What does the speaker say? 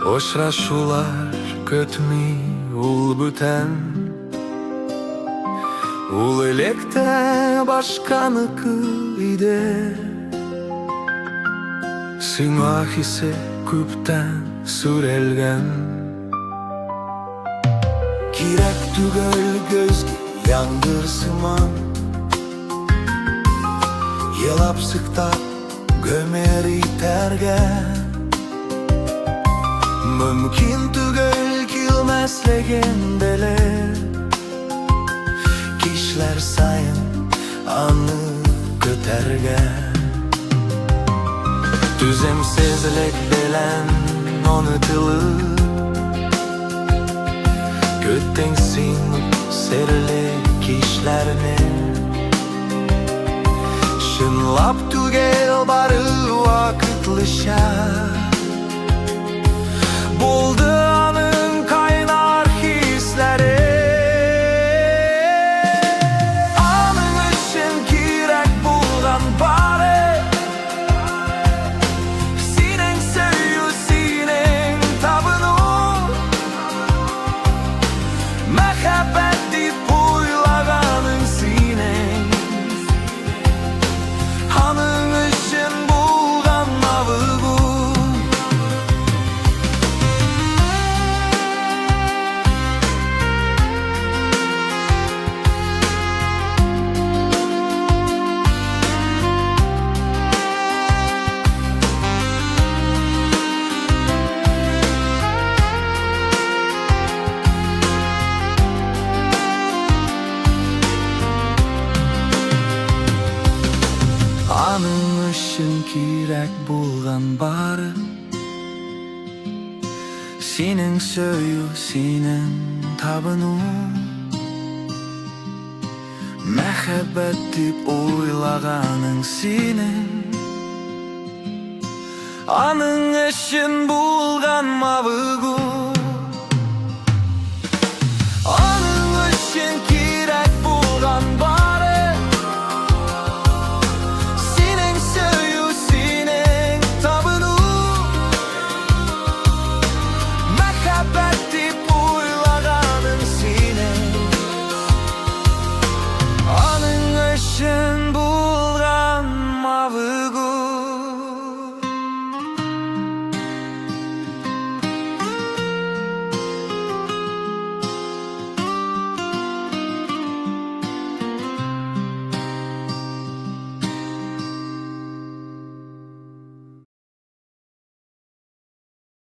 Очрашуулар көтмей ул бүтән, ул электе башканыкы иде. Сиңа хисе күптән сүрелгән, кирәк түгел gözгә яңгыр сыман, елап сыктап гомер итәргә. Мөмкин түгел килмәслеген белеп, кичләр сайын аны көтәргә. Түземсезлек белән онытылып, көттең син серле кичләрне. Чынлап түгел бары вакытлыча, булды аның кайнар хисләре. Аның өчен кирәк булган бары синең сөю, синең табыну. Мәхәббәт дип уйлаганың синең, аның өчен булган мавыгу. Аның өчен кирәк булган бары синең сөю, синең табыну. Мәхәббәт дип уйлаганың синең, аның өчен булган мавыгу.